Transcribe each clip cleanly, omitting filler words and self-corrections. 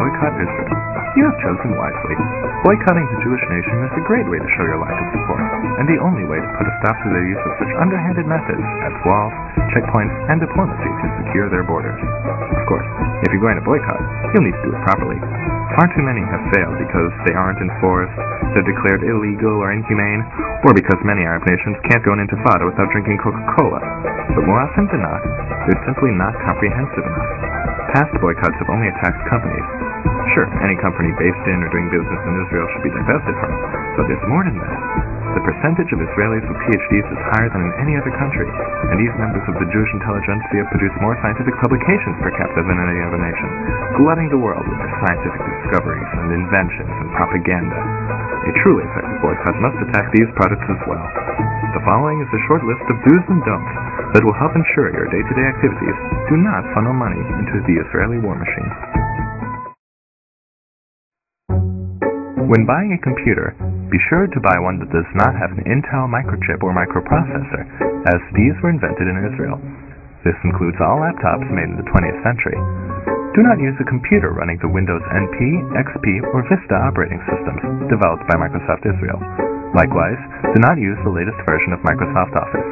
boycott Israel. You have chosen wisely. Boycotting the Jewish nation is a great way to show your lack of support, and the only way to put a stop to their use of such underhanded methods as walls, checkpoints, and diplomacy to secure their borders. Of course, if you're going to boycott, you'll need to do it properly. Far too many have failed because they aren't enforced, they're declared illegal or inhumane, or because many Arab nations can't go into Intifada without drinking Coca-Cola. But more often than not, they're simply not comprehensive enough. Past boycotts have only attacked companies. Sure, any company based in or doing business in Israel should be divested from, but there's more than that. The percentage of Israelis with PhDs is higher than in any other country, and these members of the Jewish intelligentsia produce more scientific publications per capita than any other nation, glutting the world with their scientific discoveries and inventions and propaganda. A truly effective boycott must attack these products as well. The following is a short list of do's and don'ts that will help ensure your day-to-day activities do not funnel money into the Israeli war machine. When buying a computer, be sure to buy one that does not have an Intel microchip or microprocessor, as these were invented in Israel. This includes all laptops made in the 20th century. Do not use a computer running the Windows NT, XP, or Vista operating systems developed by Microsoft Israel. Likewise, do not use the latest version of Microsoft Office.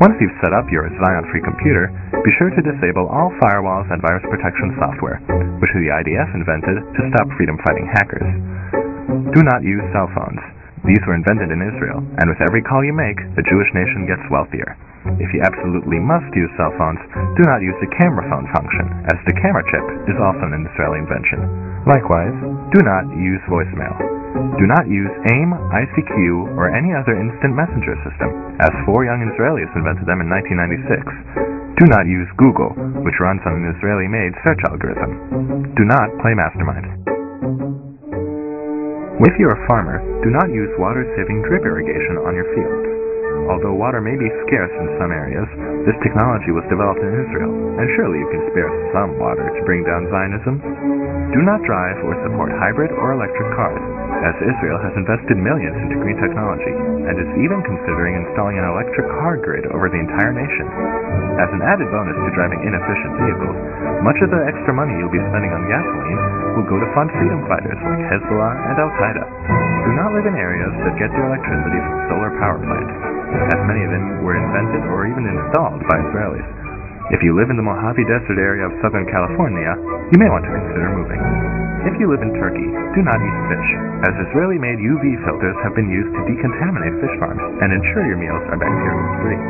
Once you've set up your Zion-free computer, be sure to disable all firewalls and virus protection software, which the IDF invented to stop freedom-fighting hackers. Do not use cell phones. These were invented in Israel, and with every call you make, the Jewish nation gets wealthier. If you absolutely must use cell phones, do not use the camera phone function, as the camera chip is also an Israeli invention. Likewise, do not use voicemail. Do not use AIM, ICQ, or any other instant messenger system, as 4 young Israelis invented them in 1996. Do not use Google, which runs on an Israeli-made search algorithm. Do not play Mastermind. If you're a farmer, do not use water-saving drip irrigation on your fields. Although water may be scarce in some areas, this technology was developed in Israel, and surely you can spare some water to bring down Zionism. Do not drive or support hybrid or electric cars, as Israel has invested millions into green technology, and is even considering installing an electric car grid over the entire nation. As an added bonus to driving inefficient vehicles, much of the extra money you'll be spending on gasoline will go to fund freedom fighters like Hezbollah and Al-Qaeda. Do not live in areas that get their electricity from solar power plants, as many of them were invented or even installed by Israelis. If you live in the Mojave Desert area of Southern California, you may want to consider moving. If you live in Turkey, do not eat fish, as Israeli-made UV filters have been used to decontaminate fish farms and ensure your meals are bacteria-free.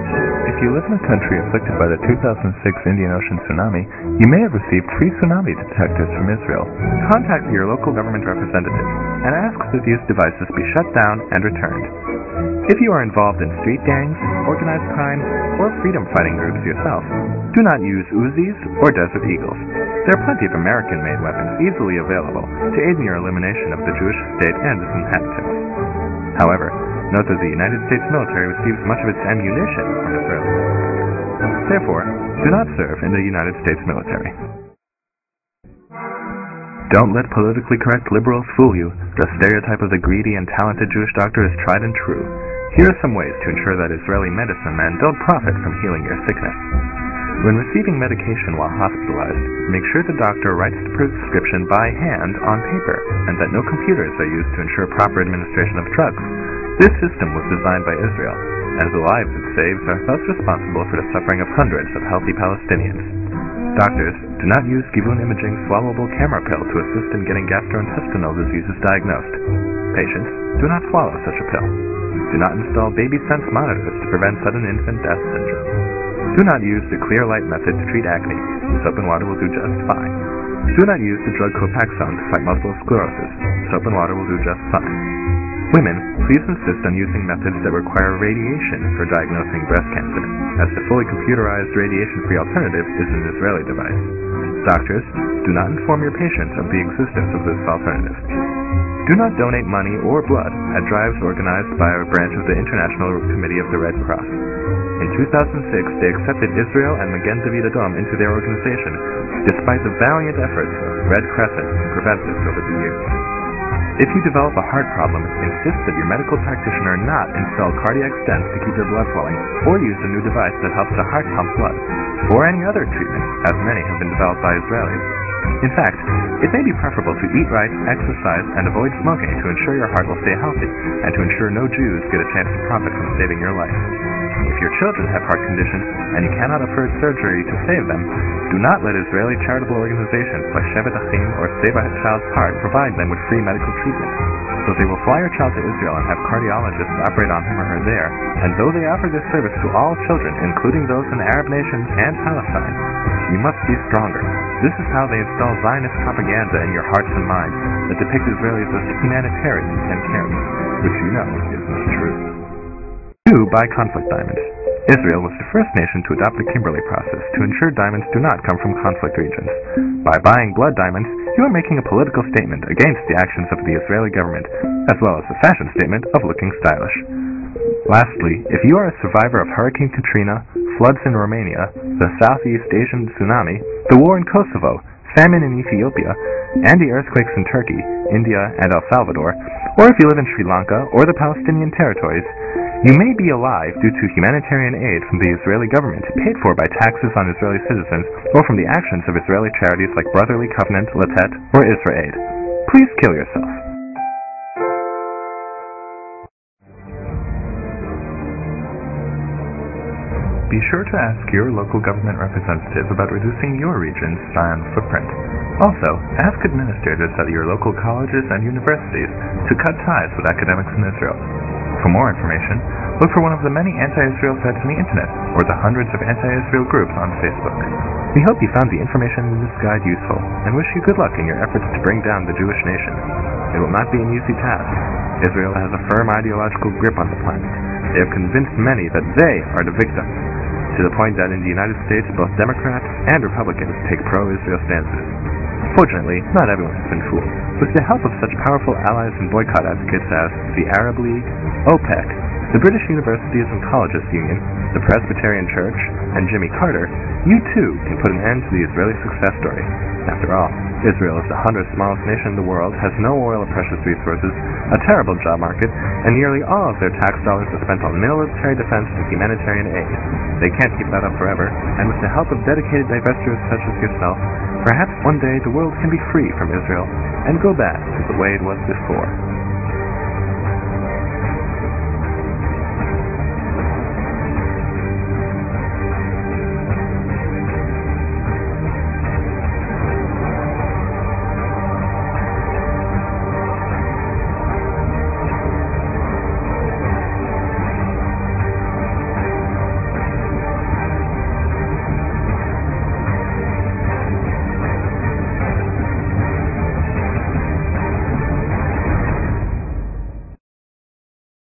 If you live in a country afflicted by the 2006 Indian Ocean tsunami, you may have received free tsunami detectors from Israel. Contact your local government representative and ask that these devices be shut down and returned. If you are involved in street gangs, organized crime, or freedom-fighting groups yourself, do not use Uzis or Desert Eagles. There are plenty of American-made weapons easily available to aid in your elimination of the Jewish state and its inhabitants. However, note that the United States military receives much of its ammunition from Israel. Therefore, do not serve in the United States military. Don't let politically correct liberals fool you. The stereotype of the greedy and talented Jewish doctor is tried and true. Here are some ways to ensure that Israeli medicine men don't profit from healing your sickness. When receiving medication while hospitalized, make sure the doctor writes the prescription by hand on paper, and that no computers are used to ensure proper administration of drugs. This system was designed by Israel, and the lives it saves are thus responsible for the suffering of hundreds of healthy Palestinians. Doctors, do not use Givun imaging swallowable camera pill to assist in getting gastrointestinal diseases diagnosed. Patients, do not swallow such a pill. Do not install baby sense monitors to prevent sudden infant death syndrome. Do not use the clear light method to treat acne. Soap and water will do just fine. Do not use the drug Copaxone to fight multiple sclerosis. Soap and water will do just fine. Women, please insist on using methods that require radiation for diagnosing breast cancer, as the fully computerized radiation-free alternative is an Israeli device. Doctors, do not inform your patients of the existence of this alternative. Do not donate money or blood at drives organized by a branch of the International Committee of the Red Cross. In 2006, they accepted Israel and Magen David Adom into their organization, despite the valiant efforts of the Red Crescent to prevent this over the years. If you develop a heart problem, insist that your medical practitioner not install cardiac stents to keep your blood flowing, or use a new device that helps the heart pump blood, or any other treatment, as many have been developed by Israelis. In fact, it may be preferable to eat right, exercise, and avoid smoking to ensure your heart will stay healthy, and to ensure no Jews get a chance to profit from saving your life. If your children have heart conditions, and you cannot afford surgery to save them, do not let Israeli charitable organizations like Shevet Achim or Save a Child's Heart provide them with free medical treatment. So they will fly your child to Israel and have cardiologists operate on him or her there, and though they offer this service to all children, including those in Arab nations and Palestine, you must be stronger. This is how they install Zionist propaganda in your hearts and minds that depict Israelis as humanitarians and caring, which you know is not true. 2. Buy conflict diamonds. Israel was the first nation to adopt the Kimberley process to ensure diamonds do not come from conflict regions. By buying blood diamonds, you are making a political statement against the actions of the Israeli government, as well as a fashion statement of looking stylish. Lastly, if you are a survivor of Hurricane Katrina, floods in Romania, the Southeast Asian tsunami, the war in Kosovo, famine in Ethiopia, and the earthquakes in Turkey, India, and El Salvador, or if you live in Sri Lanka or the Palestinian territories, you may be alive due to humanitarian aid from the Israeli government paid for by taxes on Israeli citizens or from the actions of Israeli charities like Brotherly Covenant, Latet, or Israel. Please kill yourself. Be sure to ask your local government representative about reducing your region's cyan footprint. Also, ask administrators at your local colleges and universities to cut ties with academics in Israel. For more information, look for one of the many anti-Israel sites on the internet, or the hundreds of anti-Israel groups on Facebook. We hope you found the information in this guide useful, and wish you good luck in your efforts to bring down the Jewish nation. It will not be an easy task. Israel has a firm ideological grip on the planet. They have convinced many that they are the victims, to the point that in the United States both Democrats and Republicans take pro-Israel stances. Fortunately, not everyone has been fooled. With the help of such powerful allies and boycott advocates as the Arab League, OPEC, the British Universities and Colleges Union, the Presbyterian Church, and Jimmy Carter, you too can put an end to the Israeli success story. After all, Israel is the 100th smallest nation in the world, has no oil or precious resources, a terrible job market, and nearly all of their tax dollars are spent on military defense and humanitarian aid. They can't keep that up forever, and with the help of dedicated divestors such as yourself, perhaps one day the world can be free from Israel and go back to the way it was before.